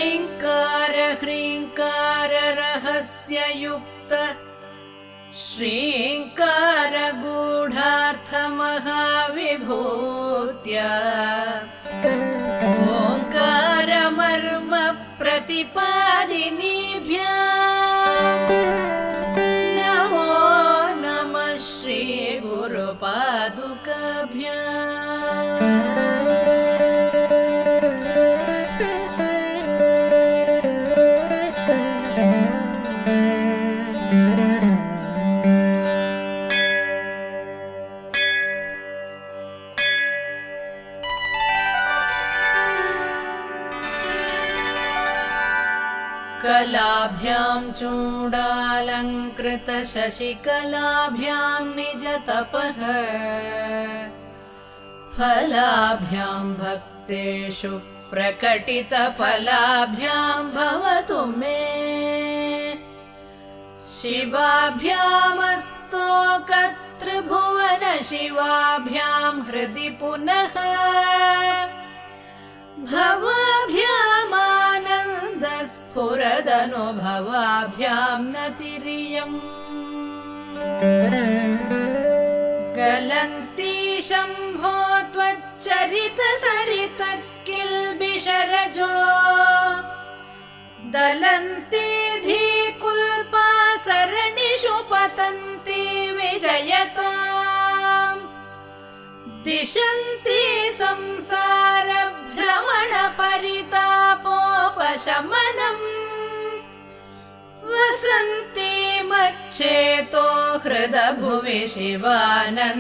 ऐङ्कार ह्रीङ्कार रहस्ययुक्त श्रीङ्कार गूढार्थमहाविभूत्या ओङ्कार मर्म प्रतिपादिनीभ्याम् नमो नमः श्री गुरुपादुकाभ्याम्। कलाभ्यां चूडालङ्कृत शशिकलाभ्यां निजतपः फलाभ्यां भक्तेषु प्रकटितफलाभ्यां भवतु मे शिवाभ्यामस्तो कर्तृभुवन शिवाभ्यां हृदि पुनः भवाभ्यामानन्दस्फुरदनुभवाभ्यां नतिरियम् गलन्ती शम्भो त्वच्चरितसरितः किल्बिषरजो दलन्ती धीकुल्पा सरणिषु पतन्ती विजयताम् दिशन्ति संसार भ्रमण परितापोपशमनम् वसन्ति मच्चेतो हृद भुवि शिवानन्दलहरी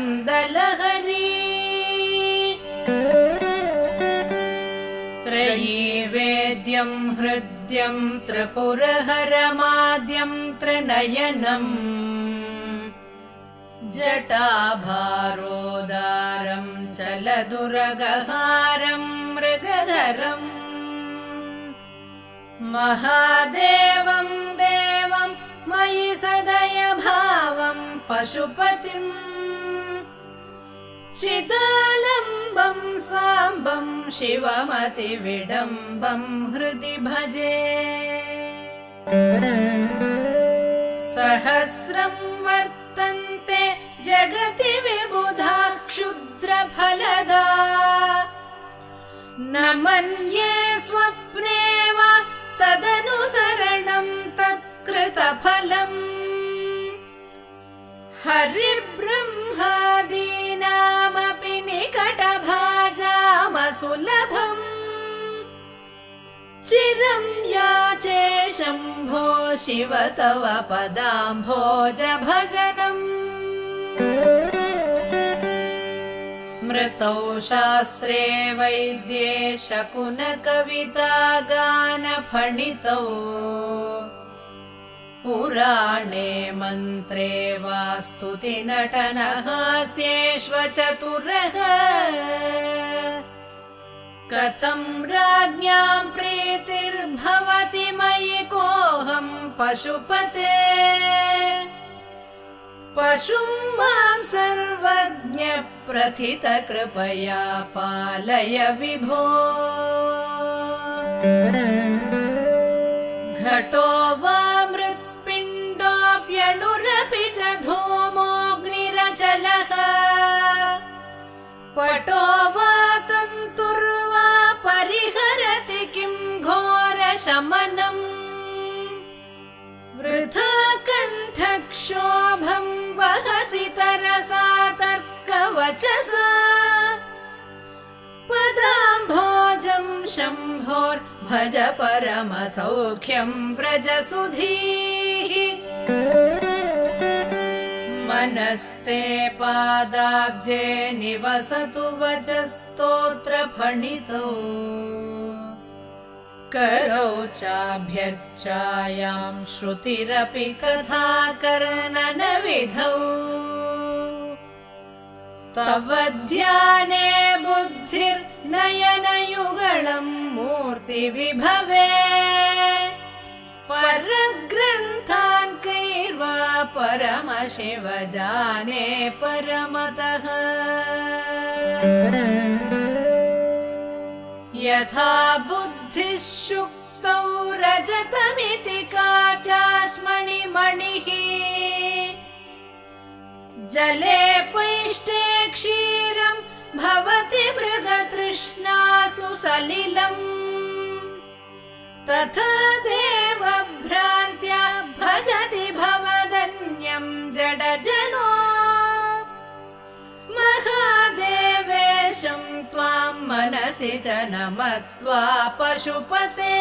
त्रयी वेद्यं हृद्यं त्रिपुरहरमाद्यं त्रिनयनम् जटाभारोदारं चलदुरगहारं मृगधरम् महादेवं देवं मयि सदय भावं पशुपतिम् चिदालम्बं साम्बं शिवमतिविडम्बं हृदि भजे सहस्रं वर्तन्ते जगति विबुधा क्षुद्रफलदा न मन्ये स्वप्ने वा तदनुसरणं तत्कृतफलम् हरिब्रह्मादीनामपि निकटभाजामसुलभम् चिरं याचे शम्भो शिव तव पदाम्भोज भजनम् स्मृतौ शास्त्रे वैद्ये शकुनकविता गानफणितौ पुराणे मन्त्रे वा स्तुतिनटनहास्येष्व चतुरः कथं राज्ञां प्रीतिर्भवति मयि कोऽहं पशुपते पशुं मां सर्वज्ञ प्रथित कृपया पालय विभो घटो वा मृत्पिण्डोऽप्यणुरपि च धूमोऽग्निरचलः पटो वा तन्तुर्वा परिहरति किं घोरशमनम् वृथा कण्ठक्षोभं वहसि तरसा तर्कवचसा पदाम्भोजं शम्भोर्भज परमसौख्यं व्रजसुधीः मनस्ते पादाब्जे निवसतु वचस्तोत्रफणितौ करौ चाभ्यर्चायां श्रुतिरपि कथाकर्णनविधौ तव ध्याने बुद्धिर्नयनयुगलं मूर्तिविभवे परग्रन्थान् कैर्वा परमशिव जाने परमतः यथा बुद्धिः शुक्तौ रजतमिति काचास्मणिमणिः जले पैष्टे क्षीरं भवति मृगतृष्णासु सलिलम् तथा देवभ्रान्त्या भजति भवदन्यं जडजनो महादेवेशं त्वां मनसि च नमत्वा पशुपते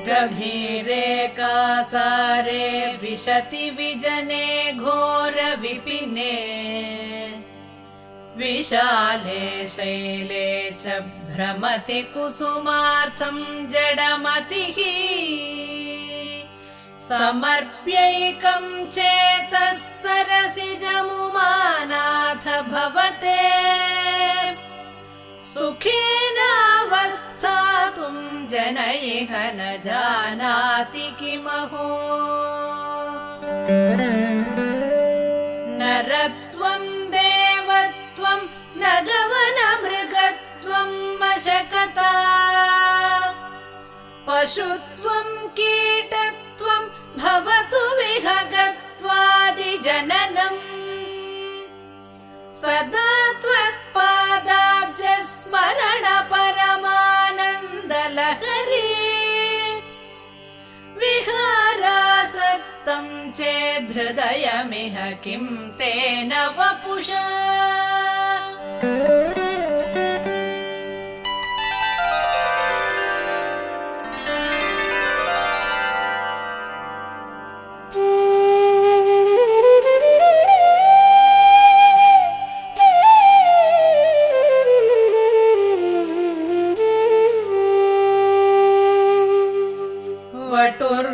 गभीरे कासारे विशति विजने घोर विपिने विशाले शैले च भ्रमति कुसुमार्थं जडमतिः समर्प्यैकं चेतः सरसिजमुमानाथ भवते सुखेनावस्थातुं जनैः न जानाति किमहो नरत्वं देवत्वं न गवनमृगत्वं मशकता पशुत्वं कीटत्वं भवतु विहगत्वादिजननम् सदा त्वत्पादाब्जस्मरण परमानन्दलहरी विहारासक्तं चेद्धृदयमिह किं तेन वपुषा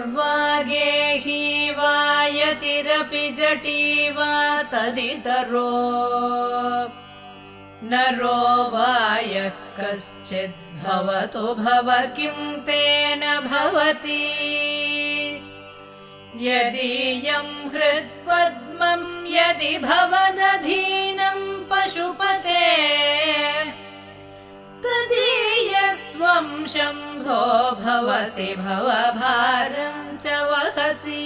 वटुर्वागेहि वायतिरपि जटी वा तदितरो नरो वायः कश्चिद्भवतु भव किं तेन भवति यदीयं हृत्पद्मं यदि भवदधीनं पशुपते तदीयस्त्वं शम्भो भवसि भवभारं च वहसि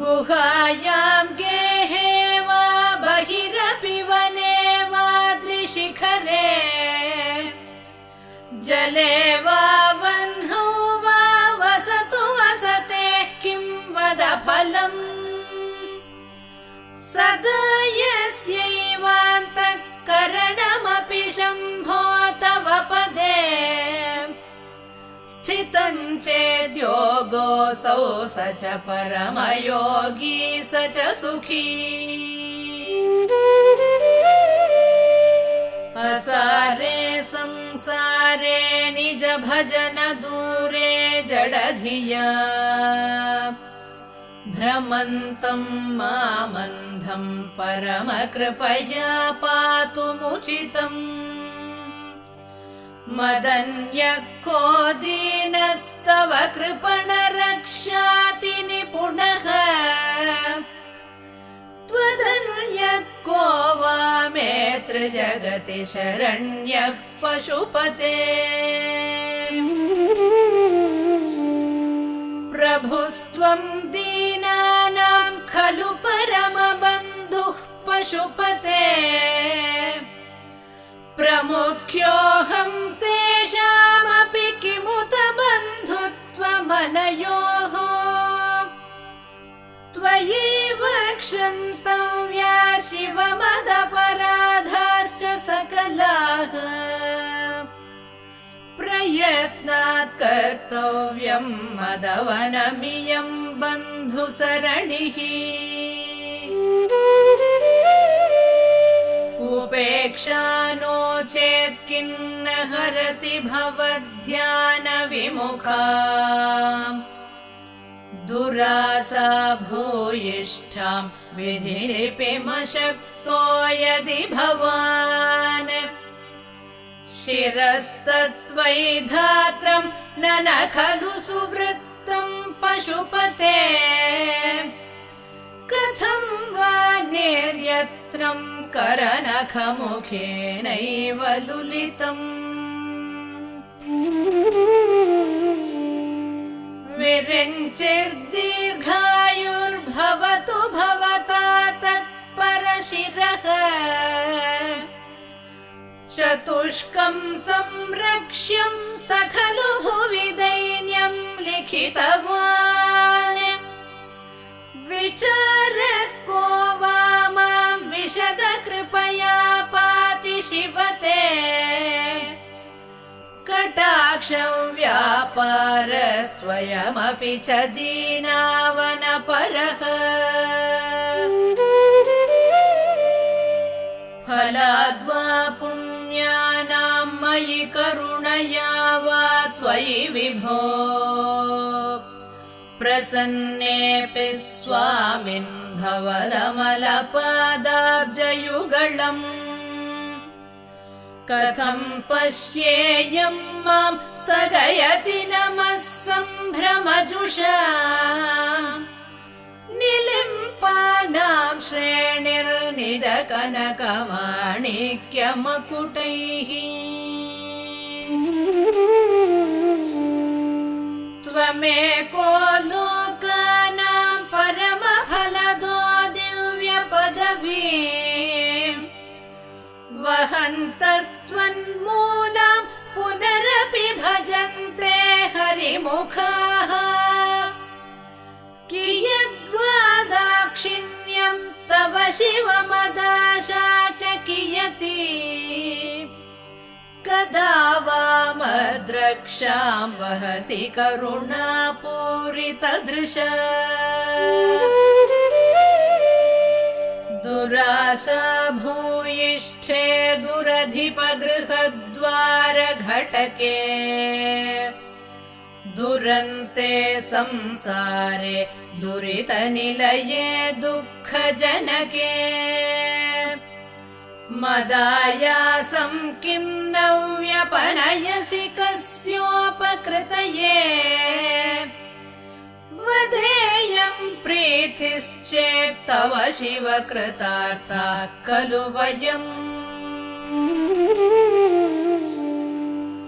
गुहायां गेहे वा बहिरपि वने वा दृशिखरे जले वा वह्नौ वा वसतु वसतेः किं वद फलम् सदा यस्यैवान्तःकरणमपि शम्भो तव पदे स्थितं चेद्योगोऽसौ स च परमयोगी स च सुखी असारे संसारे निज भजन दूरे जडधिया भ्रमन्तं मामन्धं परमकृपया पातुमुचितम् मदन्यः को दीनस्तव कृपणरक्षाति निपुणः त्वदन्यः को वा मेऽत्र जगति शरण्यः पशुपते प्रभुस्त्वं दीनानां खलु परमबन्धुः पशुपते प्रमुख्योऽहं तेषामपि किमुत बन्धुत्वमनयोः त्वयैव क्षन्तव्या शिव मदपराधाश्च सकलाः प्रयत्नात् कर्तव्यं मदवनमियं बन्धुसरणिः उपेक्षा नो चेत् किन्न हरसि भवध्यानविमुखा दुरासा भूयिष्ठां विधिलिपिमशक्तो यदि भवान् शिरस्तत्त्वयि धात्रं न खलु सुवृत्तं पशुपते कथं वा निर्यत्रं करनखमुखेनैव लुलितम् विरिञ्चिर्दीर्घायुर्भवतु भवता तत्परशिरः चतुष्कं संरक्ष्यं स खलु भुवि दैन्यं लिखितवान् विचारः को वा मां विशद कृपया पाति शिवते कटाक्षं व्यापार स्वयमपि च दीनावनपरः फलाद्वा पुण्यानां मयि करुणया वा त्वयि विभो प्रसन्नेऽपि स्वामिन् भवदमलपादाब्जयुगळम् कथं पश्येयं मां स्थगयति नमः सम्भ्रमजुषा निलिम्पानां श्रेणिर्निज कनकमाणिक्यमकुटैः त्वमेको लोकानां परमफलदो दिव्यपदवी वहन्तस्त्वन्मूलं पुनरपि भजन्ते हरिमुखाः कियद्वा दाक्षिण्यं तव शिवमदाशा च कियती कदा वा मद्रक्षां वहसि करुणापूरितदृशा दुराशा भूयिष्ठे दुरधिपगृहद्वारघटके दुरन्ते संसारे दुरितनिलये दुःखजनके मदायासं किं न व्यपनयसि कस्योपकृतये वदेयं प्रीतिश्चेत् तव शिव कृतार्था खलु वयम्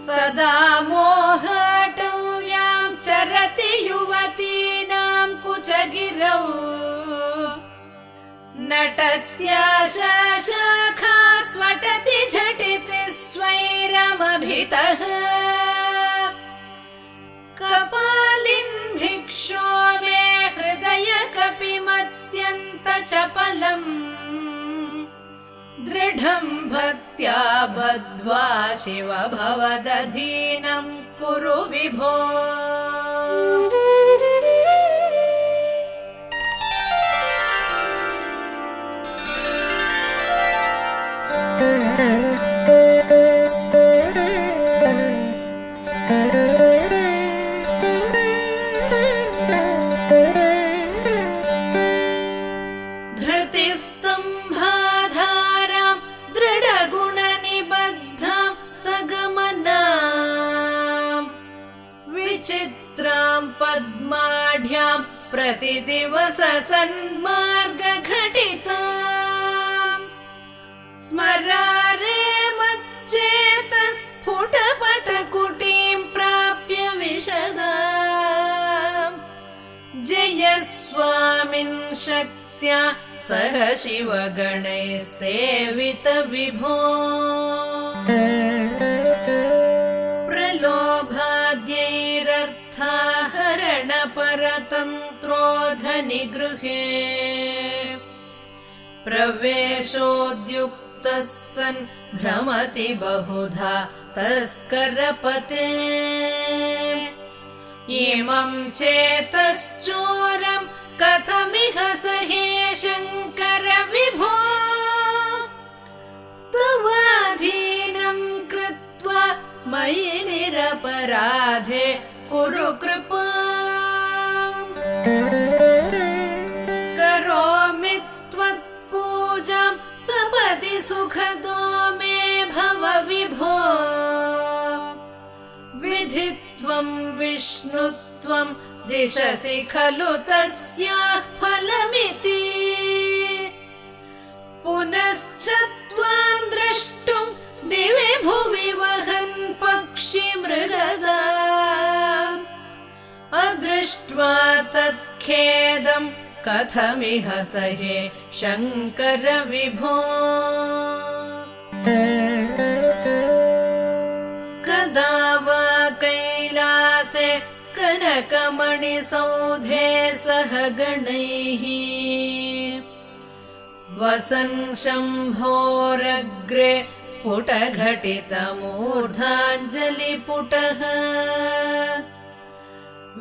सदा मोहाटव्यां चरति युवतीनां कुचगिरौ नटत्याशा शाखा स्वटति झटिति स्वैरमभितः कपालिन् भिक्षो मे हृदय कपिमत्यन्तचपलम् दृढं भक्त्या बद्ध्वा शिव भवदधीनं कुरु विभो धृतिस्तम्भाधारां दृढगुणनिबद्धां सगमनां विचित्रां पद्माढ्यां प्रतिदिवस सन्मार्गघटितां स्मरारे मच्चेतस्फुटपटकुटीं प्राप्य विशदां जयस्वामिन् शक्त्या सह शिवगणैः सेवित विभो प्रलोभाद्यैरर्थाहरणपरतन्त्रोधनिगृहे प्रवेशोद्युक्तः सन् भ्रमति बहुधा तस्करपते इमं चेतश्चोरं कथमिह सहे शङ्कर विभो तवाधीनं कृत्वा मयि निरपराधे कुरु कृपाम्। सुखदो मे भव विभो विधित्वं विष्णुत्वं दिशसि खलु तस्याः फलमिति पुनश्च त्वां द्रष्टुं दिवि भुवि वहन् पक्षिमृगदा अदृष्ट्वा तत्खेदं कथमिह सहे शङ्कर विभो कदा वा कैलासे कनकमणिसौधे सह गणैः वसन् शम्भोरग्रे स्फुटघटितमूर्धाञ्जलिपुटः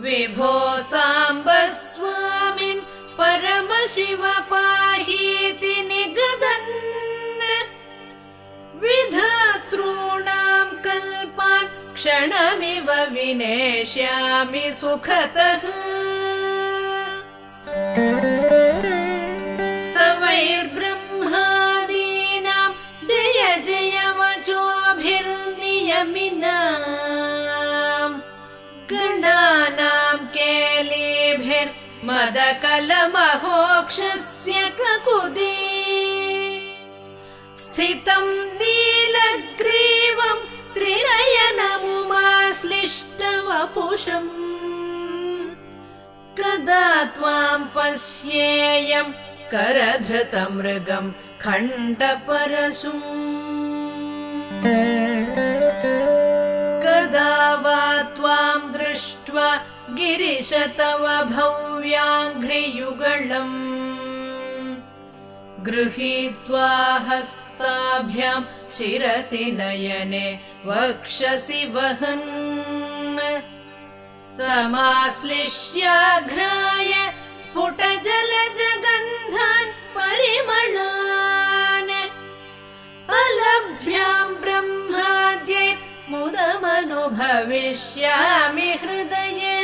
विभो साम्ब स्वामिन् परमशिव पाहीति निगदन् विधातॄणां कल्पान् क्षणमिव विनेष्यामि सुखतः स्तवैर्ब्रह्मादीनां जय जय वचोभिर्नियमिनां गणानां केलिभिर्मदकलमहोक्षस्य ककुदी स्थितं नीलग्रीवं त्रिनयनमुमाश्लिष्टवपुषम् कदा त्वां पश्येयं करधृतमृगं खण्डपरशुम् कदा वा त्वां दृष्ट्वा गिरिश तव भव्याङ्घ्रियुगळम् गृहीत्वा हस्ताभ्यां शिरसि नयने वक्षसि वहन् समाश्लिष्याघ्राय स्फुटजलजगन्धान् परिमलान् अलभ्यां ब्रह्माद्यै मुदमनुभविष्यामि हृदये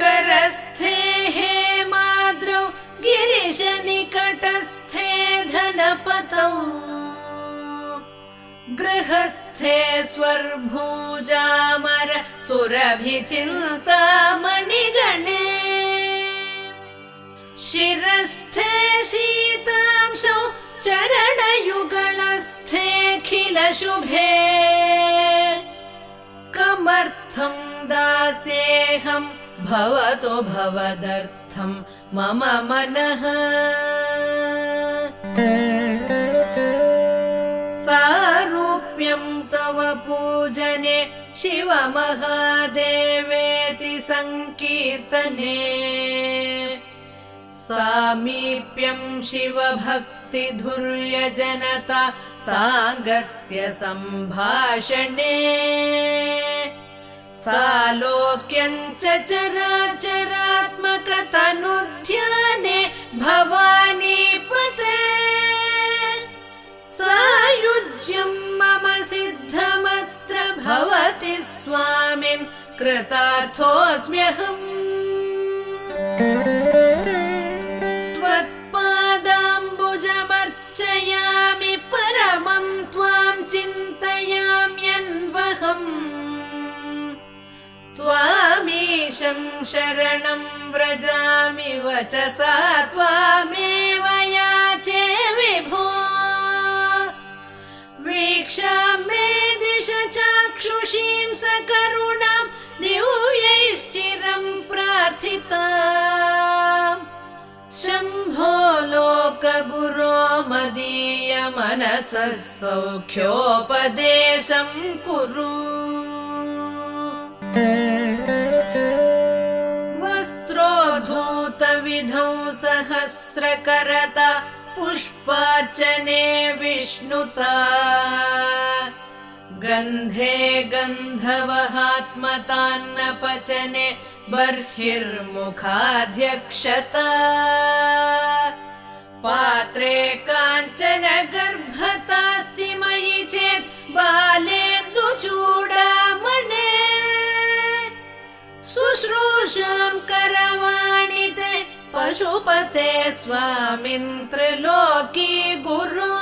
करस्थे हेमाद्रौ गिरिशनिकटस्थे धनपतौ गृहस्थे स्वर्भुजामर सुरभिचिन्तामणिगणे शिरस्थे शीतांशौ चरणयुगलस्थेऽखिलशुभे कमर्थं दास्येऽहं भवतो भवदर्थं मम मनः सारूप्यं तव पूजने शिव महादेवेति संकीर्तने सामीप्यं शिव भक्ति धुर्यजनता साङ्गत्य सम्भाषणे सालोक्यं च चराचरात्मकतनुध्याने भवानीपते सायुज्यं मम सिद्धमत्र भवति स्वामिन् कृतार्थोऽस्म्यहम् त्वत्पादाम्बुजमर्चयामि परमं त्वां चिन्तयाम्यन्वहम् त्वामीशं शरणं व्रजामि वचसा त्वामेव याचे विभो वीक्षां मे दिश चाक्षुषीं सकरुणां दिव्यैश्चिरं प्रार्थिताम् शम्भो लोकगुरो मदीय मनसः सौख्योपदेशं कुरु वस्त्रोद्धूतविधौ सहस्रकरता पुष्पार्चने विष्णुता गन्धे गन्धवहात्मतान्नपचने बर्हिर्मुखाध्यक्षता पात्रे काञ्चन गर्भतास्ति मयि चेत् बालेन्दुचूडामणे शुश्रूषां करवाणि ते पशुपते स्वामिन् त्रिलोकी गुरु।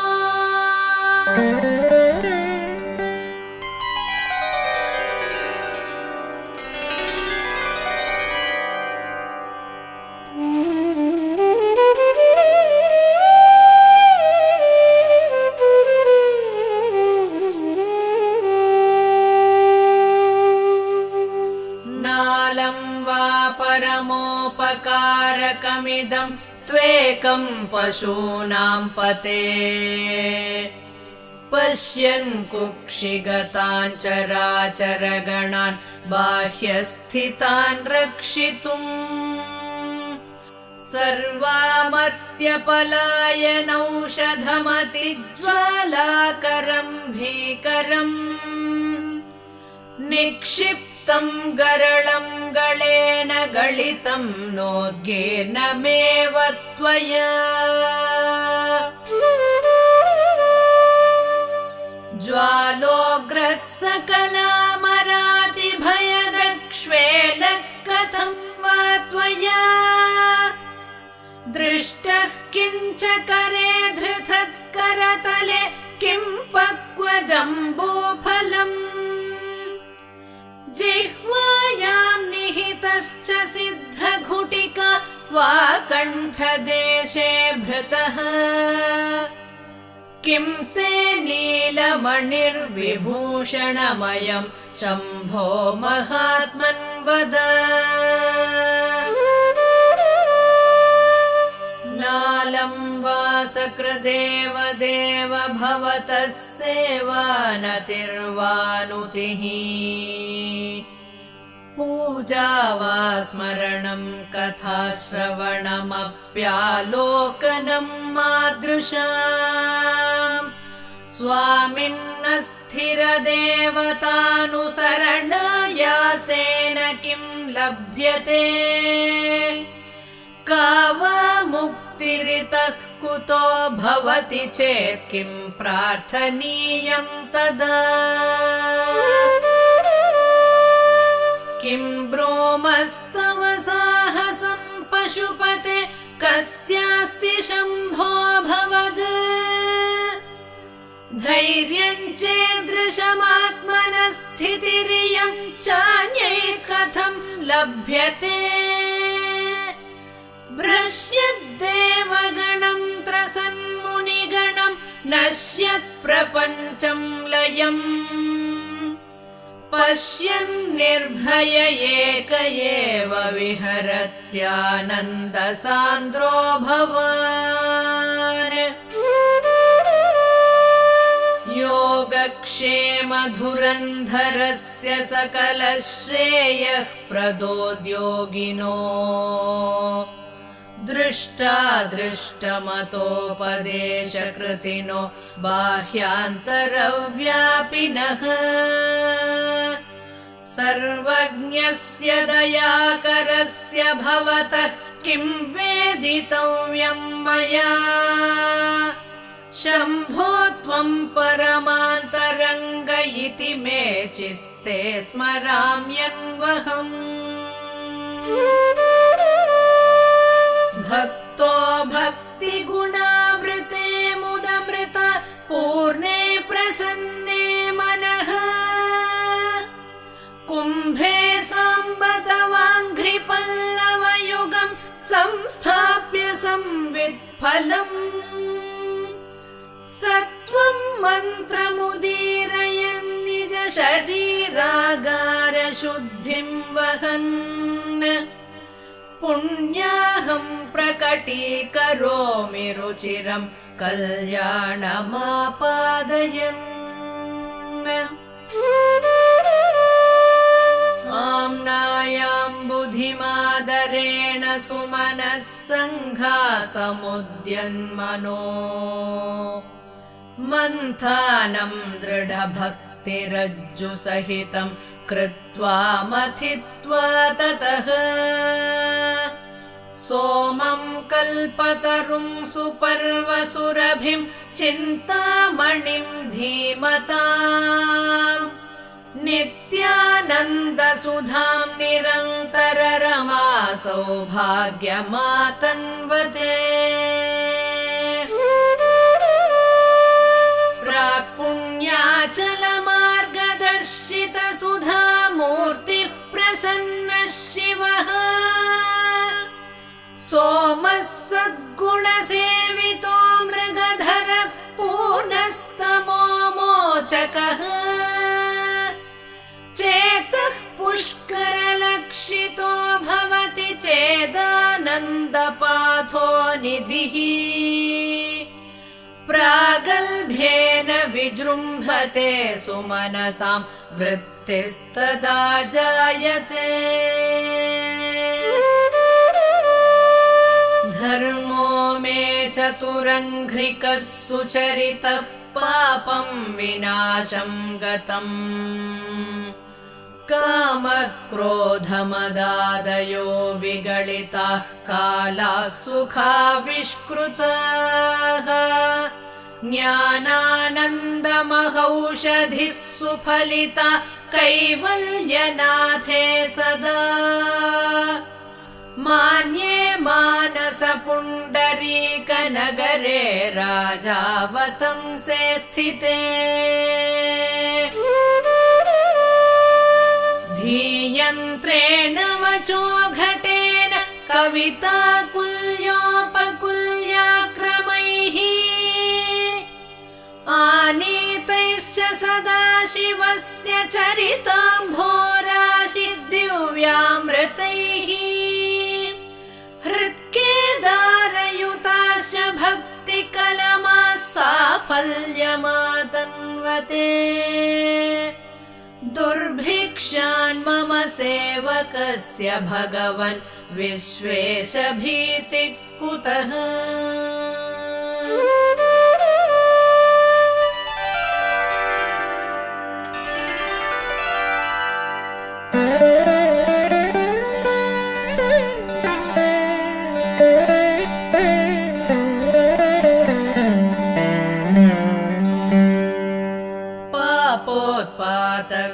नालं वा परमोपकारकमिदं त्वेकं पशूनां पते। पश्यन् कुक्षिगतान् चराचरगणान् बाह्यस्थितान् रक्षितुम्। सर्वामर्त्यपलायनौषधमतिज्वालाकरं भीकरम्। निक्षिप्तं गरलं गलेन गलितं नोद्गीर्णमेव त्वया। ज्वालोग्रः सकलामरातिभयदक्ष्वेलः कथं वा त्वया। दृष्टः किञ्च करे धृतः करतले किं पक्वजम्बूफलम्। जिह्वायां निहितश्च सिद्धघुटिका वा कण्ठदेशे भृतः। किं ते नीलमणिर्विभूषणमयं शम्भो महात्मन् वद। नालं वा सकृदेव देव भवतः सेवानतिर्वानुतिः। पूजा वा स्मरणं कथाश्रवणमप्यालोकनं मादृशाम्। स्वामिन्न स्थिरदेवतानुसरणायासेन किं लभ्यते। का वा मुक्तिरितः कुतो भवति चेत् किं प्रार्थनीयं तदा। किं ब्रूमस्तव साहसं पशुपते कस्यास्ति शम्भो भवद्। धैर्यं चेदृशमात्मनः स्थितिरियं चान्यैः कथं लभ्यते। भ्रश्यद्देवगणं त्रसन्मुनिगणं नश्यत्प्रपञ्चं लयम्। पश्यन्निर्भय एक एव विहरत्यानन्दसान्द्रो भवान्। योगक्षेमधुरन्धरस्य सकलश्रेयः प्रदोद्योगिनो। दृष्टादृष्टमतोपदेशकृतिनो बाह्यान्तरव्यापिनः। सर्वज्ञस्य दयाकरस्य भवतः किं वेदितव्यं मया। शम्भो त्वं परमान्तरङ्ग इति मे चित्ते स्मराम्यन्वहम्। भक्तो भक्तिगुणावृते मुदमृत पूर्णे प्रसन्ने मनः। कुम्भे साम्बतवाङ्घ्रिपल्लवयुगं संस्थाप्य संवित्फलम्। सत्वं मन्त्रमुदीरयन् निज शरीरागारशुद्धिं वहन्। पुण्याहं प्रकटीकरोमि रुचिरं कल्याणमापादयन्। आम्नायां बुद्धिमादरेण सुमनः सङ्घासमुद्यन्मनो। मन्थानं दृढभक्तिरज्जुसहितं कृत्वा मथित्वा ततः। सोमं कल्पतरुं सुपर्वसुरभिं चिन्तामणिं धीमताम्। नित्यानन्दसुधां निरन्तररमां सौभाग्यमातन्वते प्राक्पुण्याचलमार्गदर्शितसुधामूर्तिः प्रसन्नः शिवः सोमः सद्गुणसेवितो मृगधरः पूर्णस्तमो मोचकः चेतः पुष्करलक्षितो भवति चेदानन्दपाथो निधिः प्रागल्भ्येन विजृम्भते सुमनसां वृत्तिस्तदा जायते धर्मो मे चतुरङ्घ्रिकः सुचरितः पापं विनाशं गतम् कामक्रोधमदादयो विगलिताः कालाः सुखाविष्कृताः ज्ञानानन्दमहौषधिः सुफलिता कैवल्यनाथे सदा मान्ये मानसपुण्डरीकनगरे राजावतंसे स्थिते धीयन्त्रेण वचो घटेन कविताकुल्योपकुल्याक्रमैः आनीतैश्च सदा शिवस्य चरिताम्भोराशि दिव्यामृतैः हृत्केदारयुताश्च भक्तिकलमाः साफल्यमातन्वते दुर्भिक्षान् मम सेवकस्य भगवन् विश्वेशभीतिः कुतः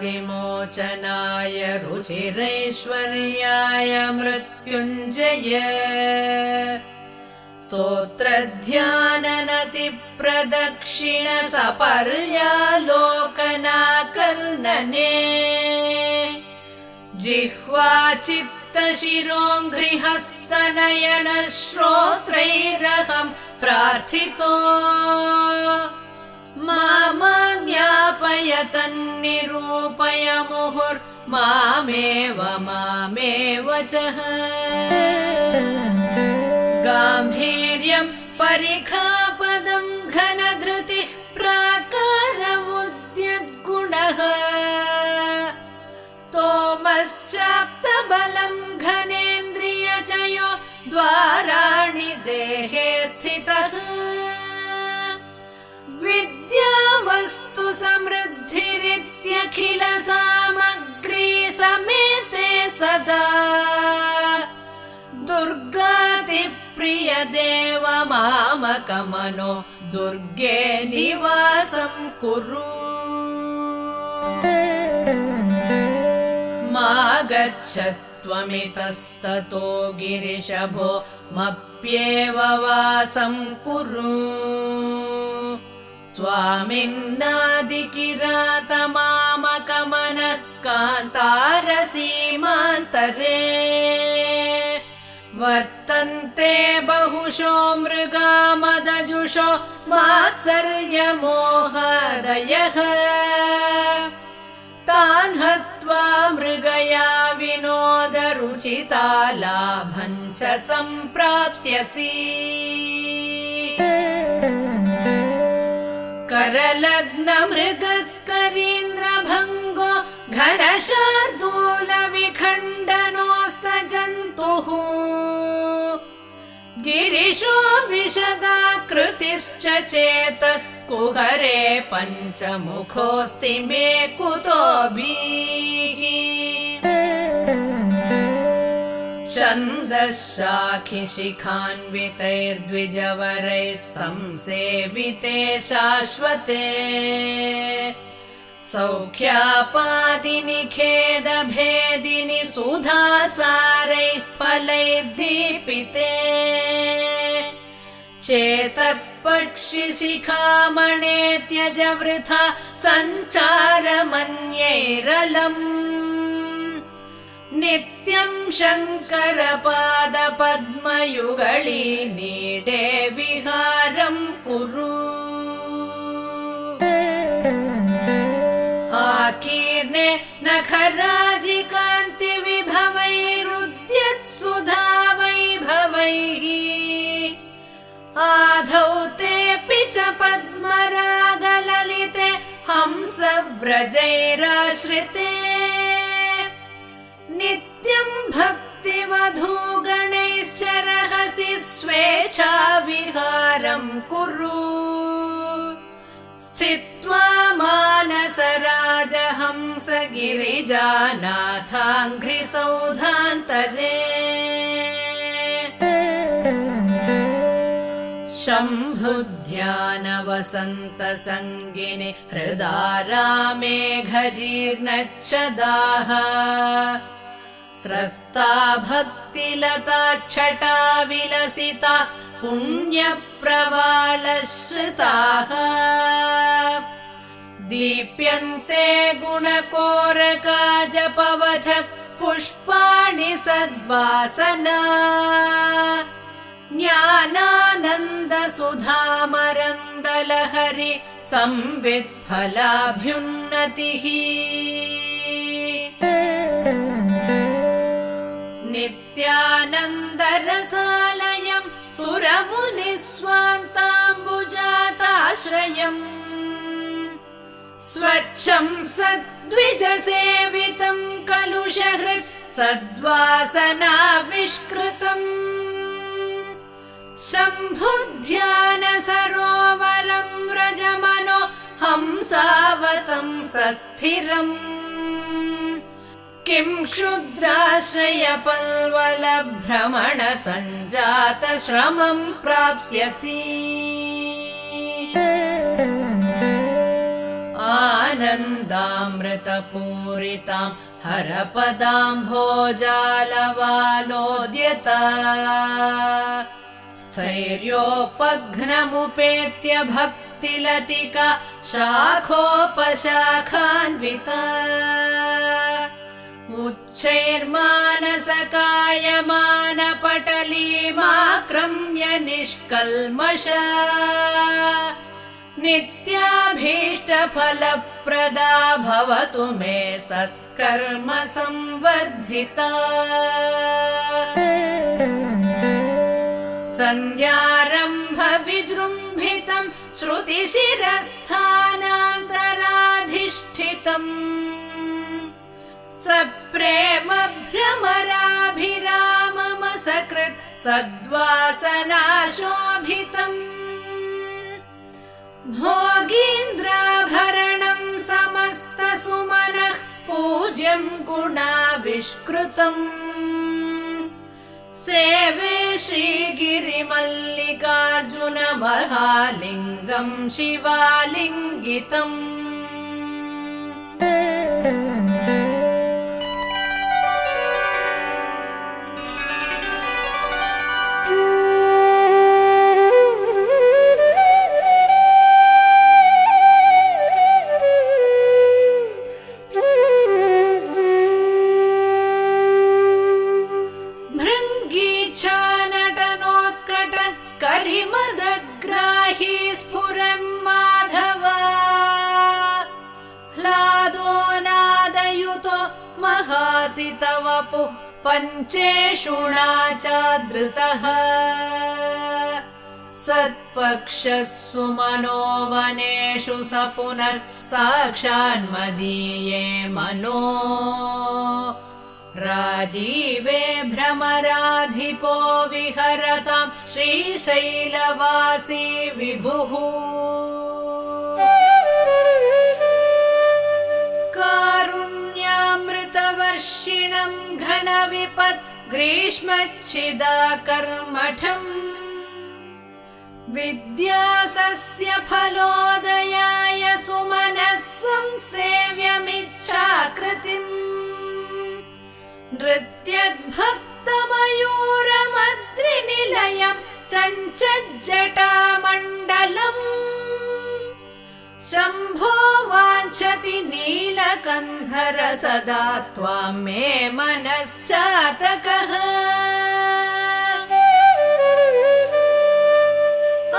विमोचनाय रुचिरैश्वर्याय मृत्युञ्जय स्तोत्रध्याननति प्रदक्षिण सपर्यालोकनाकर्णने जिह्वाचित्तशिरोङ्घ्रिहस्तनयन श्रोत्रैरहं प्रार्थितो मामज्ञापय तन्निरूपय मुहुर्मामेव चः गाम्भीर्यं परिखापदं घनधृतिः प्राकारमुद्यद्गुणः तोमश्चाप्तबलं घनेन्द्रियचयो द्वाराणि देहे स्थितः विद्यावस्तु समृद्धिरित्यखिल सामग्री समेते सदा दुर्गातिप्रिय देव मामकमनो दुर्गे निवासं कुरु मा गच्छत्वमितस्ततो गिरिशभो मप्येव वासं कुरु स्वामिन्नादिकिरातमामकमनः कान्तारसीमान्तरे वर्तन्ते बहुशो मृगामदजुषो मात्सर्यमोहादयः तान् हत्वा मृगया विनोदरुचिता लाभं च सम्प्राप्स्यसि करलग्नमृगकरीन्द्रभङ्गो घनशार्दूलविखण्डनोऽस्तजन्तुः गिरिशो विशदाकृतिश्च चेतः कुहरे पञ्चमुखोऽस्ति मे कुतोभिः छन्दःशाखिशिखान्वितैर्द्विजवरैः संसेविते शाश्वते सौख्यापादिनि खेदभेदिनि सुधासारैः फलैर्दीपिते चेतः पक्षिशिखामणे त्यज वृथा सञ्चारमन्यैरलम् नित्यं शङ्करपादपद्मयुगळी नीडे विहारं कुरु आकीर्णे नखराजिकान्तिविभवैरुद्यत्सुधा वैभवैः आधौ तेऽपि च पद्मरागललिते हंसव्रजैराश्रिते नित्यं भक्तिवधूगणैश्च रहसि स्वेच्छाविहारं कुरु स्थित्वा मानसराजहंसगिरिजानाथाङ्घ्रिसौधान्तरे शम्भुध्यानवसन्तसङ्गिनि हृदारामेघजीर्णच्छदाः स्रस्ता भक्तिलताच्छटा विलसिता पुण्यप्रवालश्रिताः दीप्यन्ते गुणकोरकाजपवच पुष्पाणि सद्वासना ज्ञानानन्दसुधामरन्दलहरि संवित्फलाभ्युन्नतिः नित्यानन्दरसालयं सुरमुनिस्वान्ताम्बुजाताश्रयम् स्वच्छं सद्विजसेवितं कलुषहृत् सद्वासनाविष्कृतम् शम्भुध्यानसरोवरं व्रजमनो हंसावतं सस्थिरम् किं क्षुद्राश्रयपल्वलभ्रमणसञ्जातश्रमं प्राप्स्यसि आनन्दामृतपूरितां हरपदाम्भोजालवालोद्यता स्थैर्योपघ्नमुपेत्य भक्तिलतिका शाखोपशाखान्विता उच्चैर्मानसकायमानपटलीमाक्रम्य निष्कल्मषा नित्याभीष्टफलप्रदा भवतु मे सत्कर्म संवर्धिता सन्ध्यारम्भ विजृम्भितं श्रुतिशिरस्थानान्तराधिष्ठितम् सप्रेम भ्रमराभिराममसकृत् सद्वासनाशोभितम् भोगीन्द्राभरणं समस्तसुमनः पूज्यं गुणाविष्कृतम् सेवे श्रीगिरिमल्लिकार्जुन महालिङ्गं शिवालिङ्गितम् करिमदग्राही स्फुरन्माधवा ह्लादो नादयुतो महासितवपुः पञ्चेषुणा चादृतः सत्पक्षः सुमनो वनेषु स पुनः साक्षान्मदीये मनो राजीवे भ्रमराधिपो विहरतां श्रीशैलवासी विभुः कारुण्यामृतवर्षिणं घनविपत् ग्रीष्मच्छिदाकर्मठम् विद्यासस्य फलोदयाय सुमनः संसेव्यमिच्छाकृतिम् नृत्यद्भक्तमयो जटामण्डलम् शम्भो वाञ्छति नीलकन्धर सदा त्वां मे मनश्चातकः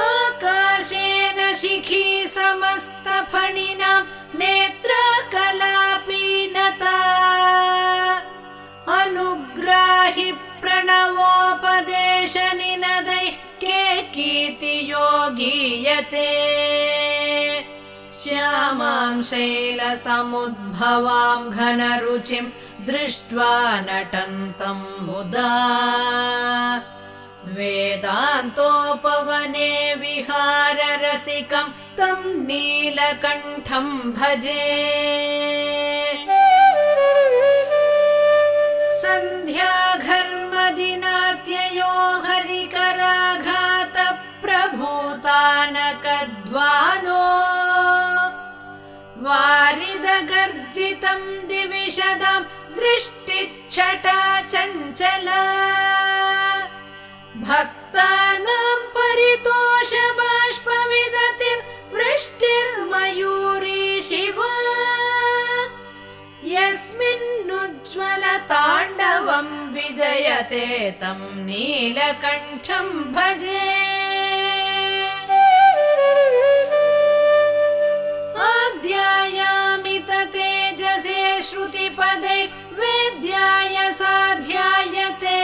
आकाशेन शिखी समस्तफणिनां नेत्रकलापीनता अनुग्राहि प्रणवोपदेशनिनदैः केकीर्तियो गीयते श्यामां शैलसमुद्भवां घनरुचिं दृष्ट्वा नटन्तं मुदा वेदान्तोपवने विहाररसिकं तं नीलकण्ठं भजे सन्ध्याघर्मदिनात्ययो हरिकराघात प्रभूतानकध्वानो वारिदगर्जितं दिविशदां दृष्टिच्छटा चञ्चला भक्तानां परितोषबाष्पविदतिर्वृष्टिर्मयूरी शिवा यस्मिन्नुज्ज्वलताण्डवं विजयते तं नीलकण्ठं भजे आध्यायामि तेजसे श्रुतिपदे वेद्याय साध्यायते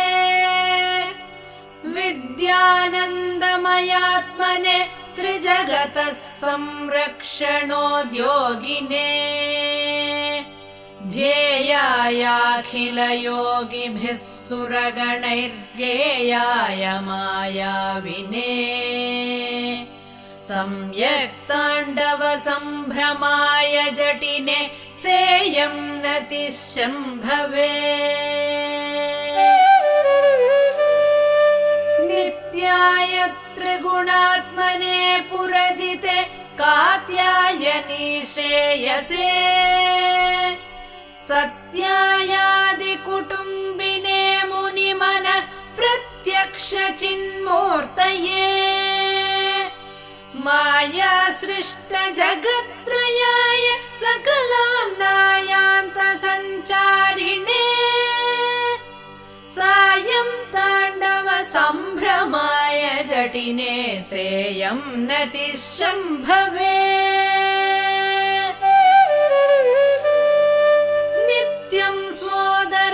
विद्यानन्दमयात्मने त्रिजगतः संरक्षणोद्योगिने ध्येयायाखिलयोगिभिः सुरगणैर्गेयाय मायाविने सम्यक्ताण्डव सम्भ्रमाय जटिने सेयं नतिशम्भवे नित्याय त्रिगुणात्मने पुरजिते कात्यायनी श्रेयसे सत्यायादिकुटुम्बिने मुनिमनः प्रत्यक्षचिन्मूर्तये मायासृष्टजगत्त्रयाय सकलाम्नायान्तसञ्चारिणे सायं ताण्डव सम्भ्रमाय जटिने सेयं नतिशम्भवे नित्यं सोदरपोषणाय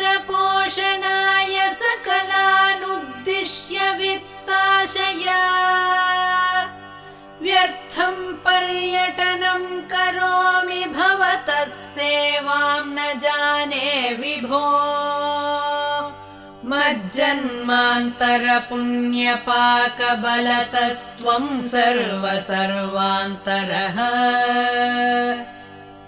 सकलानुद्दिश्य वित्ताशया व्यर्थं पर्यटनं करोमि भवतः सेवां न जाने विभो मज्जन्मान्तरपुण्यपाकबलतस्त्वं सर्वसर्वान्तरः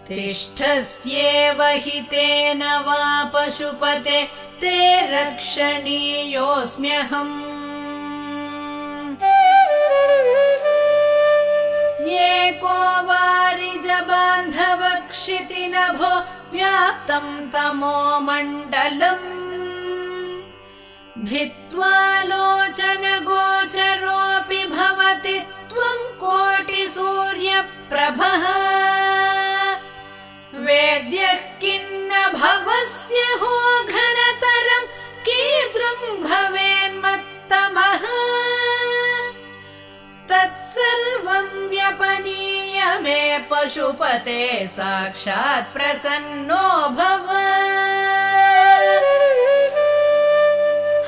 तिष्ठस्येव हि तेन वा पशुपते ते रक्षणीयोऽस्म्यहम् एको वारिजबान्धवक्षितिनभो व्याप्तं तमो मण्डलम् भित्त्वा लोचनगोचरोऽपि भवति त्वं कोटिसूर्यप्रभः वेद्यः किन्न भवस्य हो घनतरं कीदृं भवेन्मत्तमः तत्सर्वं व्यपनीय मे पशुपते साक्षात् प्रसन्नो भव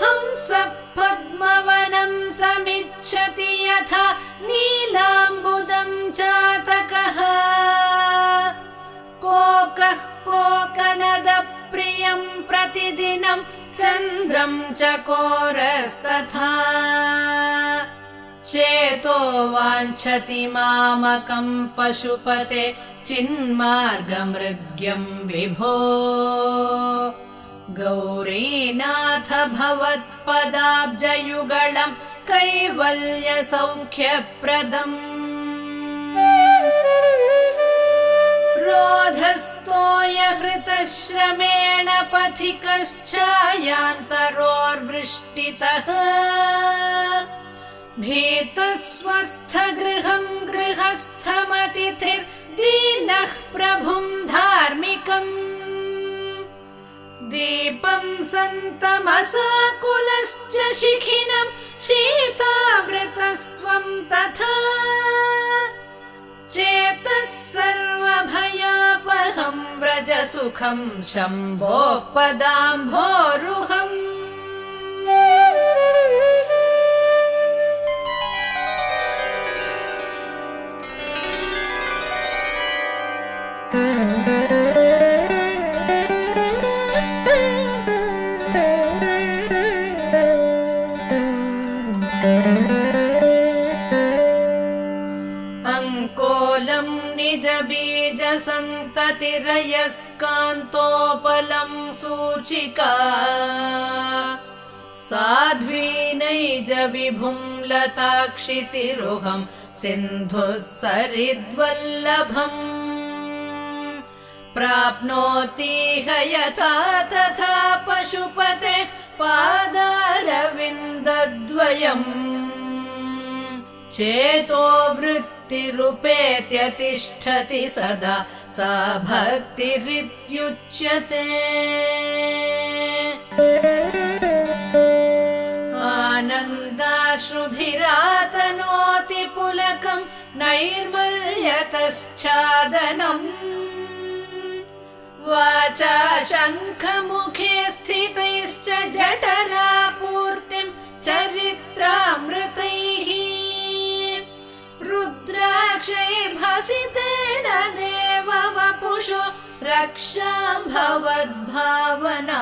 हंसः पद्मवनं समिच्छति यथा नीलाम्बुदं चातकः कोकः कोकनदप्रियं प्रतिदिनं चन्द्रं चकोरस्तथा चेतो वाञ्छति मामकं पशुपते चिन्मार्गमृग्यं विभो गौरीनाथ भवत्पदाब्जयुगलं कैवल्यसौख्यप्रदम् रोधस्तोयहृतश्रमेण पथिकश्चायान्तरोर्वृष्टितः भीतस्वस्थगृहं गृहस्थमतिथिर्दीनः प्रभुं धार्मिकम् दीपं सन्तमसाकुलश्च शिखिनं शीतावृतस्त्वं तथा चेतः सर्वभयापहं व्रजसुखं शम्भोः पदाम्भोरुहम् अङ्कोलं निजबीजसन्ततिरयस्कान्तोपलं सूचिका साध्वीनैजविभुं लताक्षितिरुहं सिन्धुः सरिद्वल्लभम् प्राप्नोतीह यथा तथा पशुपतेः पादारविन्दद्वयम् चेतो वृत्तिरुपेत्यतिष्ठति सदा सा भक्तिरित्युच्यते आनन्दाश्रुभिरातनोति पुलकं नैर्मल्यतश्चादनम् वाचा शङ्खमुखे स्थितैश्च जठरापूर्तिं चरित्रामृतैः रुद्राक्षैर्भसितेन देववपुषो रक्षां भवद्भावना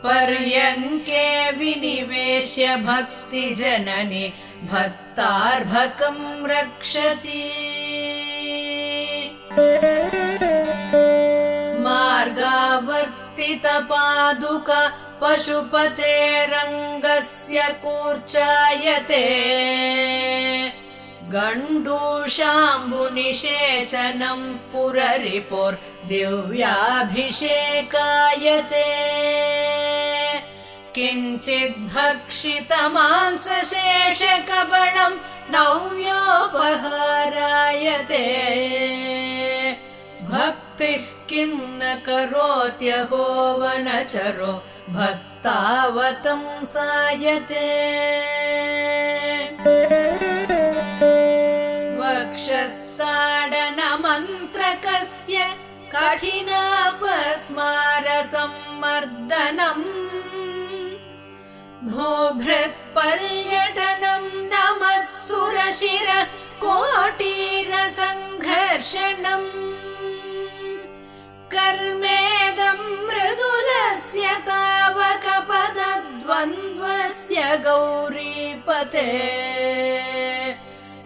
पर्यङ्के विनिवेश्य भक्तिजननि भक्तार्भकं रक्षति मार्गावर्तितपादुका पशुपतेरङ्गस्य कूर्चायते गण्डूशाम्बुनिषेचनं पुररिपुर्दिव्याभिषेकायते किञ्चिद्भक्षितमांसशेषकबलं नव्योपहारायते भक्तिः किं न करोत्यहो वनचरो भक्तावतंसायते वक्षस्ताडनमन्त्रकस्य कठिनापस्मारसम्मर्दनम् भूभृत्पर्यटनं नमत्सुरशिरः कोटीरसङ्घर्षणम् कर्मेदं मृदुलस्य तावकपदद्वन्द्वस्य गौरीपते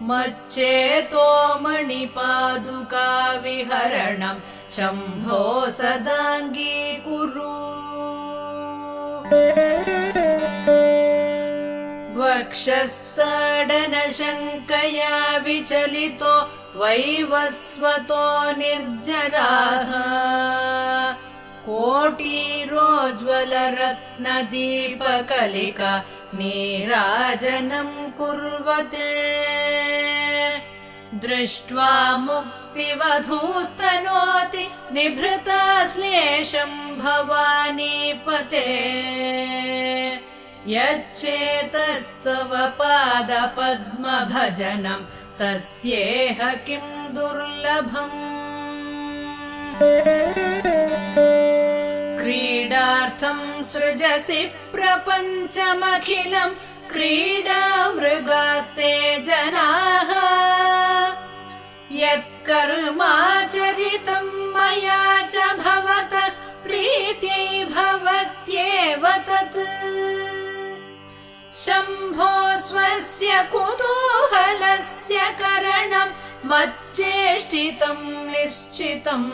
मच्चेतो मणिपादुका विहरणं शम्भो सदाङ्गीकुरु वक्षस्ताडनशङ्कया विचलितो वैवस्वतो निर्जराः कोटीरोज्ज्वलरत्नदीपकलिका नीराजनं कुर्वते दृष्ट्वा मुक्तिवधूस्तनोति निभृताश्लेषं भवानीपते यच्चेतस्तव पादपद्मभजनं तस्येह किं दुर्लभम् क्रीडार्थं सृजसि प्रपञ्चमखिलं क्रीडामृगास्ते जनाः यत्कर्माचरितं मया च भवतः प्रीत्यै भवत्येव तत् शम्भो स्वस्य कुतूहलस्य करणं मच्चेष्टितं निश्चितम्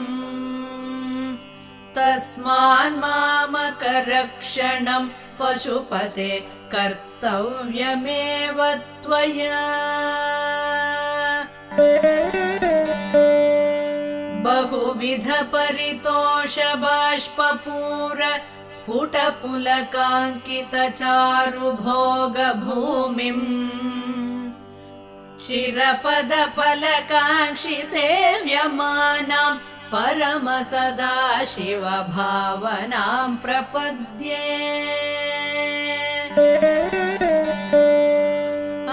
तस्मान्मामकरक्षणं पशुपते कर्तव्यमेव त्वया बहुविध परितोष बाष्पपूर स्फुटपुलकाङ्कितचारुभोगभूमिम् चिरपदफलकाङ्क्षि सेव्यमानां परमसदाशिवभावनां प्रपद्ये।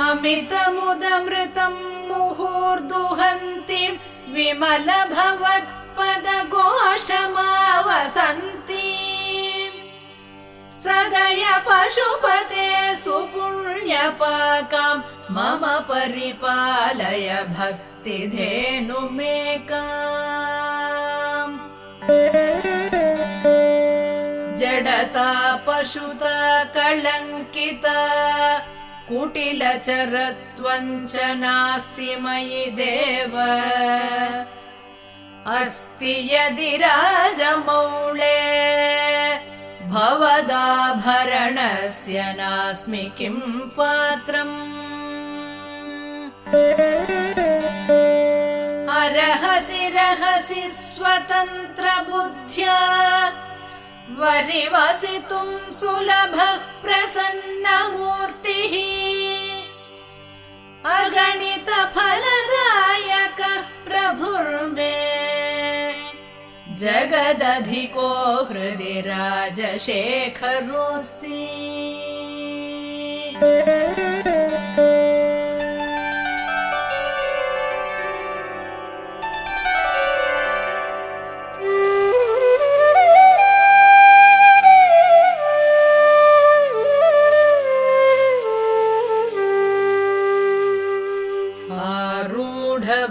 अमितमुदमृतं मुहुर्दुहन्तीं विमलभवत्पदघोषमावसन्तीं सदय पशुपते सुपुण्यपाकां मम परिपालय भक्तिधेनुमेकाम्। जडता पशुता कलङ्किता कुटिलचरत्वं च नास्ति मयि देव। अस्ति यदि राजमौळे भवदाभरणस्य नास्मि किं पात्रम्। अर्हसि रहसि स्वतन्त्रबुद्ध्या वरिवसितुं सुलभः प्रसन्नमूर्तिः। अगणितफलदायकः प्रभुर्मे जगदधिको हृदि राजशेखरोऽस्ति।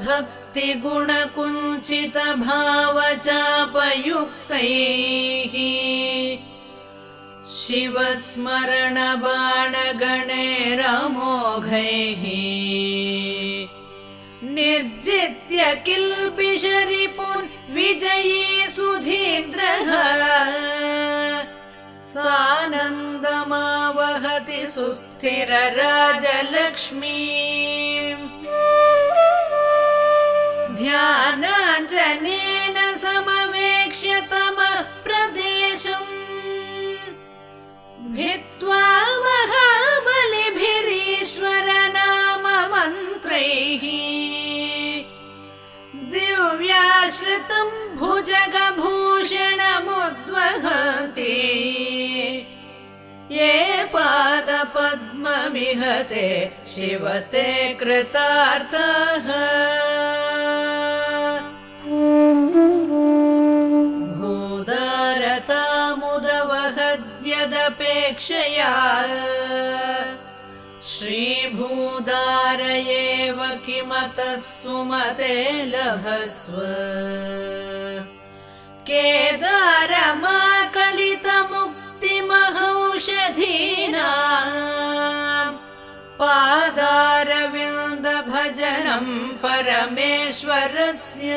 भक्तिगुणकुञ्चितभावचापयुक्तैः शिवस्मरणबाणगणैरमोघैः निर्जित्य किल्बिषरिपुन् विजयी सुधीन्द्रः सानन्दमावहति सुस्थिरराजलक्ष्मीम्। ध्यानाञ्जनेन समवेक्ष्य तमः प्रदेशम् भित्त्वा महाबलिभिरीश्वरनाममन्त्रैः दिव्याश्रितं भुजगभूषणमुद्वहन्ति ये पादपद्ममिहते शिव ते कृतार्थः। भूदारतामुदवहद्यदपेक्षया श्रीभूदार एव किमतः सुमते लभस्व। केदारमाकलितमुक्तिमहौषधीनां पादारविन्दभजनं परमेश्वरस्य।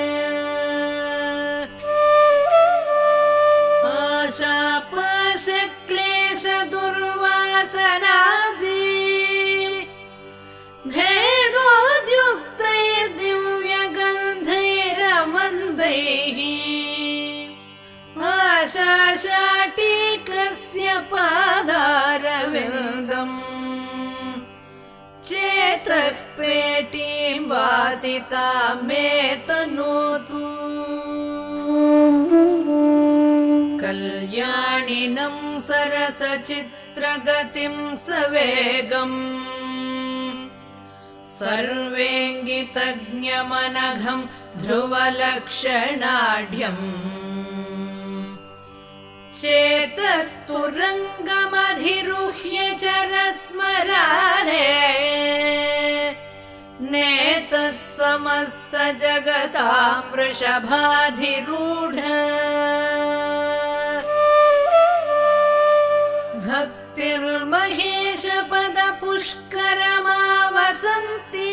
आशापाशक्लेशदुर्वासनादि भेदोद्युक्तैर्दिव्यगन्धैरमन्दैः आशाशाटीकस्य पादारविन्दम् चेतः पेटीं वासितां मे तनोतु। कल्याणिनं सरसचित्रगतिं सवेगम् सर्वेङ्गितज्ञमनघं ध्रुवलक्षणाढ्यम् चेतस्तुरङ्गमधिरुह्य चरस्मरारे नेतः समस्तजगतां वृषभाधिरूढ। भक्तिर्महेशपदपुष्करमावसन्ती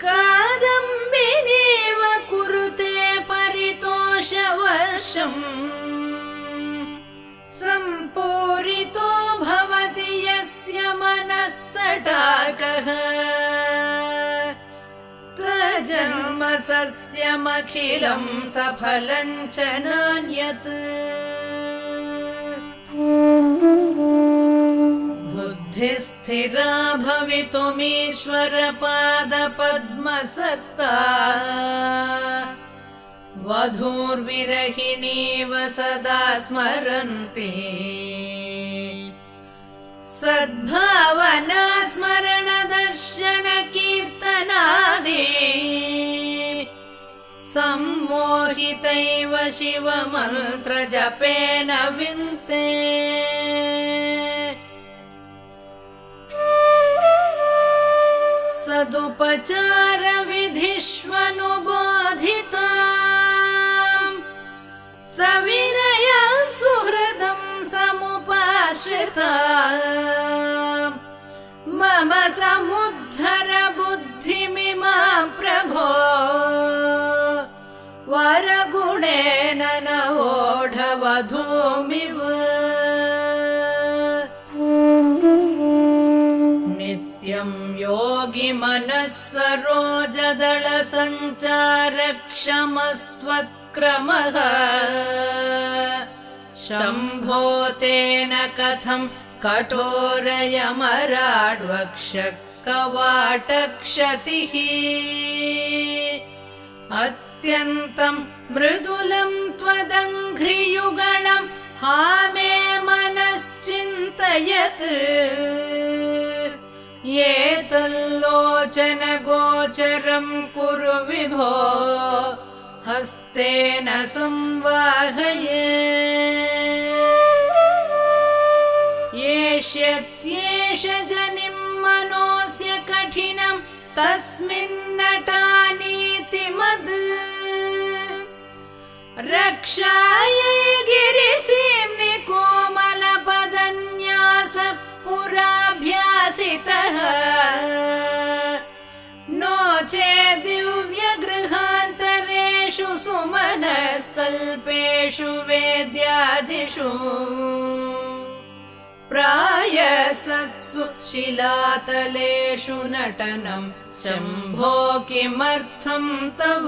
कादम्बिनीव कुरुते परितोषवर्षम् सम्पूरितो भवति यस्य मनस्तटाकः तज जन्म सस्यमखिलं सफलं च नान्यत् बुद्धिस्थिरा भवितुमीश्वरपादपद्मसक्ता वधूर्विरहिणीव सदा स्मरन्ति सद्भावना स्मरण दर्शन कीर्तनादि सम्मोहितैव शिवमन्त्र जपेन विन्ते सदुपचार विधिष्वनुबोधिता सविनयं सुहृदं समुपाश्रिता मम समुद्धर बुद्धिमिमां प्रभो वरगुणेन न ओढवधूमिव नित्यं योगी मनः सरोजदल संचार क्षमस्त्वत्क्रमः शम्भो तेन कथं कठोरयमराड्वक्षकवाटक्षतिः अत्यन्तं मृदुलं त्वदङ्घ्रियुगलं हा मे मनश्चिन्तयत् एतल्लोचन गोचरं कुरु विभो हस्तेन संवाहये येष्यत्येष जनिं मनोऽस्य कठिनं तस्मिन्नटानीति मद् रक्षायै गिरिसीम्नि कोमलपदन्यासः पुराभ्यासितः नो चेत् दिव्यगृहान्तरेषु सुमनस्तल्पेषु वेद्यादिषु प्रायसत्सु शिलातलेषु नटनं शम्भो किमर्थं तव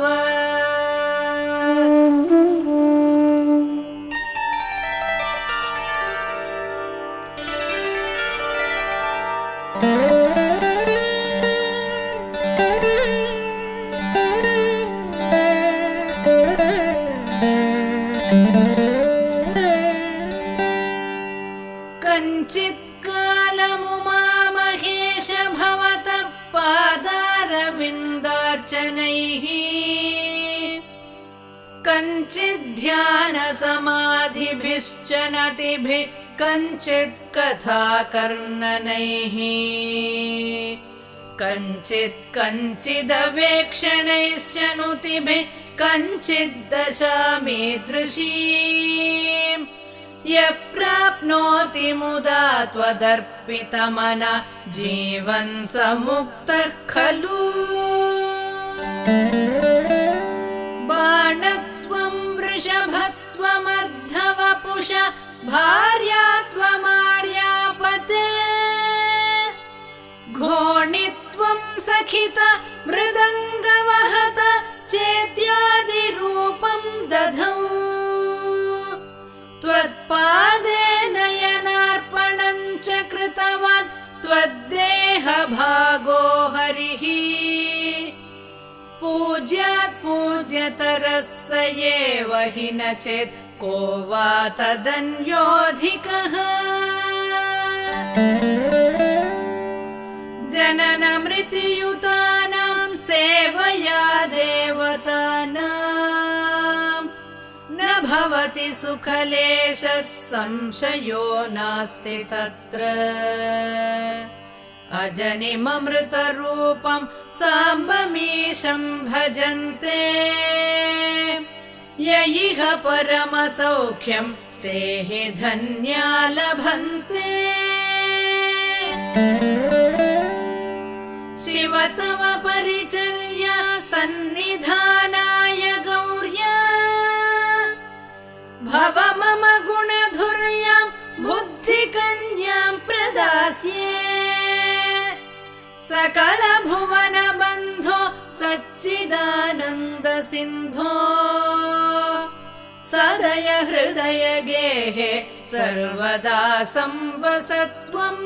कञ्चित्कालमुमामहेश भवतः पादारविन्दार्चनैः कञ्चिद्ध्यानसमाधिभिश्च नतिभिः कञ्चित् कथाकर्णनैः कञ्चिदवेक्षणैश्च नुतिभिः कञ्चिद्दशामीदृशीम् यः प्राप्नोति मुदा त्वदर्पितमना जीवन् स मुक्तः खलु बाणत्वं वृषभत्वमर्धवपुष भार्या त्वमार्यापते घोणित्वं सखित मृदङ्गवहत चेत्यादिरूपं दधौ त्वत्पादे नयनार्पणं च कृतवान् त्वद्देहभागो हरिः पूज्यात् पूज्यतरः स एव हि न चेत् को वा तदन्योऽधिकः जनन मृत्युयुतानां सेवया देवतानां न भवति सुखलेशः संशयो नास्ति तत्र अजनिममृतरूपं साम्बमीशं भजन्ते य इह परमसौख्यं ते हि धन्या लभन्ते शिव तव परिचर्या सन्निधानाय गौर्या भव मम गुणधुर्यां बुद्धिकन्यां प्रदास्ये सकल भुवन बन्धो सच्चिदानन्दसिन्धो सदय हृदय गेहे सर्वदा संवसत्वम्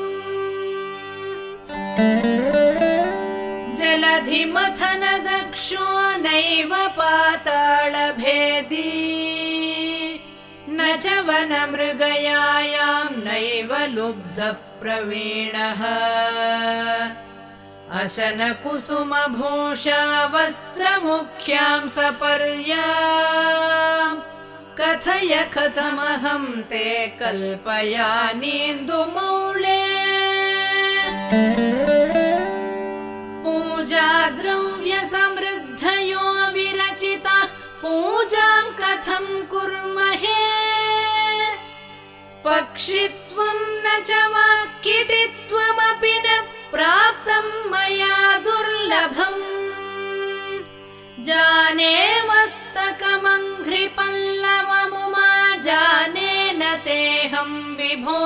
जलधिमथन दक्षो नैव पातालभेदी न च वनमृगयायां नैव लुब्धः प्रवीणः अशनकुसुमभूषा वस्त्रमुख्यां सपर्यां कथय कथमहं ते कल्पयानीन्दुमौळे पूजाद्रव्यसमृद्धयो विरचिताः पूजां कथं कुर्महे पक्षित्वं न च वाक्कीटित्वमपि न प्राप्तं मया दुर्लभम् जाने मस्तकमङ्घ्रिपल्लवमुमा जाने न तेऽहं विभो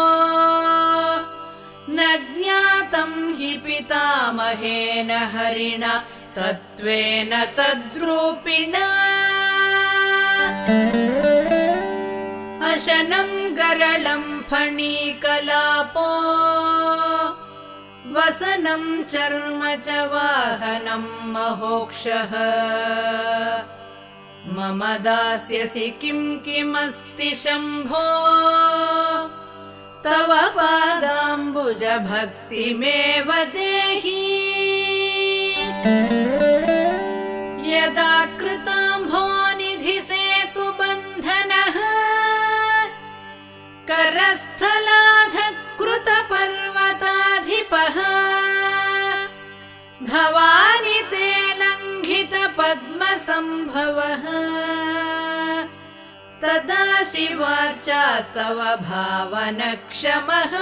न ज्ञातं हि पितामहेन हरिणा तत्त्वेन तद्रूपिणा अशनं गरलं फणीकलापो वसनं चर्म च वाहनं महोक्षः मम दास्यसि किं किमस्ति शम्भो तव पादाम्बुज भक्तिमेव देहि यदा कृताम्भोनिधि सेतुबन्धनः करस्थलाधकृतपर्वताधिपः भवानि ते लङ्घित पद्मसम्भवः तदा शिवार्चास्तव भावनक्षमः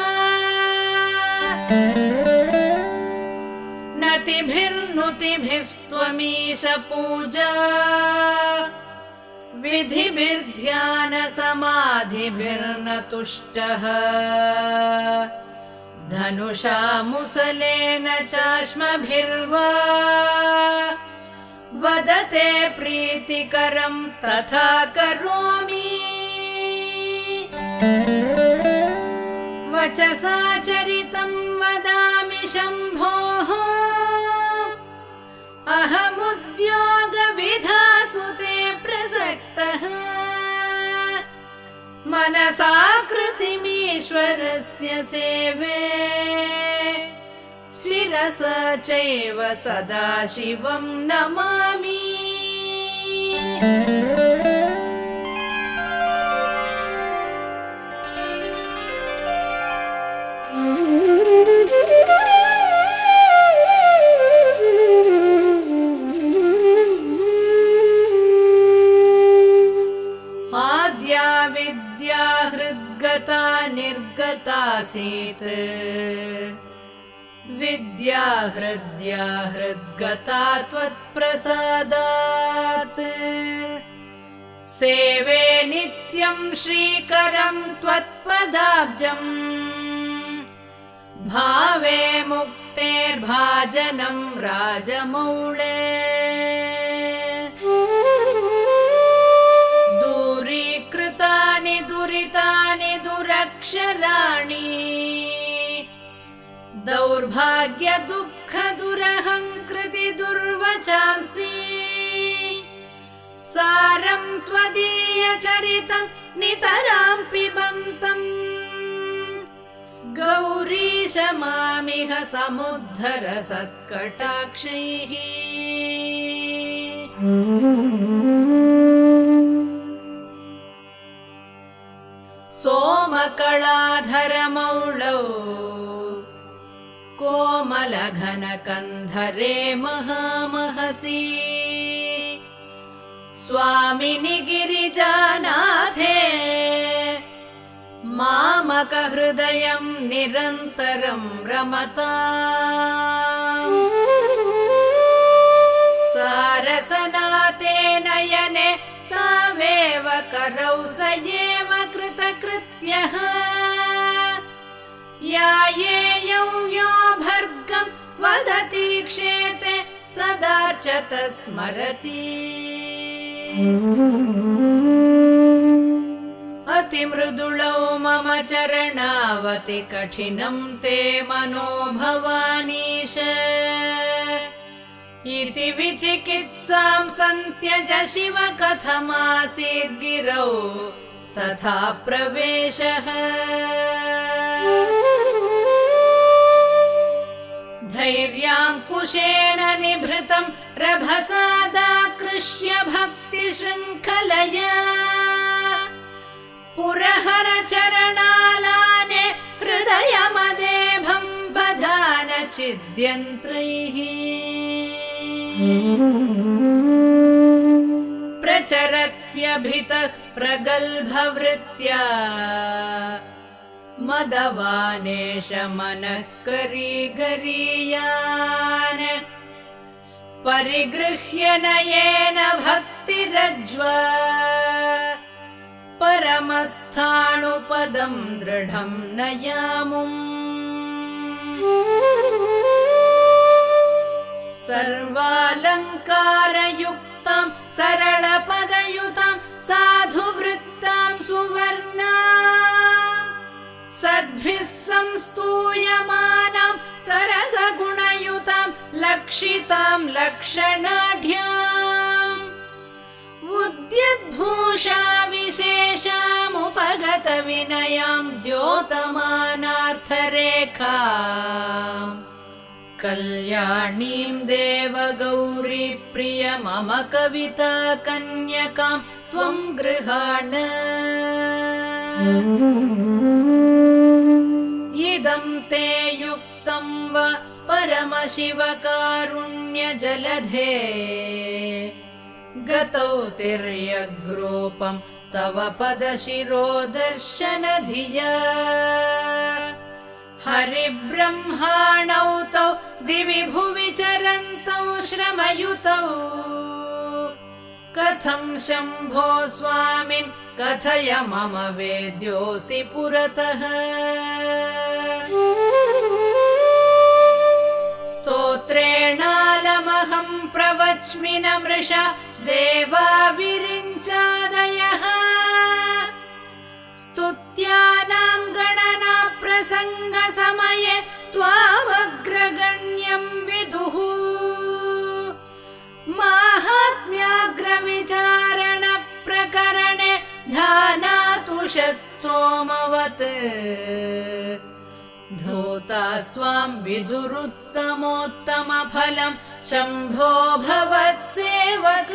नतिभिर्नुतिभिस्त्वमीश पूजा विधिभिर्ध्यानसमाधिभिर्न तुष्टः धनुषा मुसलेन चाश्मभिर्वा वदते प्रीतिकरं तथा करोमि वचसा चरितं वदामि शम्भोः अहमुद्योगविधासु ते प्रसक्तः मनसा कृतिमीश्वरस्य सेवे शिरसा चैव सदा शिवं नमामि आद्या विद्या हृद्गता निर्गतासीत् विद्या हृद्या हृद्गता त्वत्प्रसादात् सेवे नित्यं श्रीकरं त्वत्पदाब्जम् भावे मुक्तेर्भाजनं राजमौळे दूरीकृतानि दुरितानि दुरक्षराणि दौर्भाग्य दुःख दुरहङ्कृति दुर्वचांसि सारं त्वदीय चरितं नितरां पिबन्तम् गौरीश मामिह समुद्धर सत्कटाक्षैः सोमकलाधरमौळौ कोमलघनकन्धरे महामहसि स्वामिनि गिरिजानाथे मामकहृदयं निरन्तरं रमताम् सारसनाते नयने तावेव करौ स एव कृतकृत्यः यायेयं यो भर्गं वदति क्षेते सदार्चत स्मरति अतिमृदुलौ मम चरणावति कठिनं ते मनो भवानीश इति विचिकित्सां सन्त्यज शिव कथमासीद्गिरौ तथा प्रवेशः धैर्याङ्कुशेन निभृतं रभसादाकृष्य भक्तिशृङ्खलया पुरहर चरणालाने हृदयमदेभं बधान चिद्यन्त्रैः प्रचरत्यभितः प्रगल्भवृत्त्या मदवानेश मनः करीगरीयान् परिगृह्य नयेन भक्तिरज्वा परमस्थाणुपदं दृढं नयामुम् सर्वालङ्कारयुक्तां सरलपदयुतां साधुवृत्तां सुवर्णा सद्भिः संस्तूयमानां सरसगुणयुतां लक्षितां लक्षणाढ्याम् उद्यद्भूषा विशेषामुपगत विनयां द्योतमानार्थरेखा कल्याणीं देवगौरी प्रिय मम कविता कन्यकां त्वं गृहाण इदं ते युक्तं वा परमशिवकारुण्यजलधे गतौ तिर्यग्रूपं तव पदशिरोदर्शनधिया हरिब्रह्माणौ तौ दिवि भुवि चरन्तौ श्रमयुतौ कथं शम्भो स्वामिन् कथय मम वेद्योऽसि पुरतः स्तोत्रेणालमहं प्रवच्मि न मृषा देवा विरिञ्चादयः स्तुत्यानां गणना प्रसङ्गसमये त्वामग्रगण्यं विदुः माहात्म्याग्रविचारण प्रकरणे धानातुषस्तोमवत् धूतास्त्वां विदुरुत्तमोत्तमफलं शम्भो भवत्सेवकाः।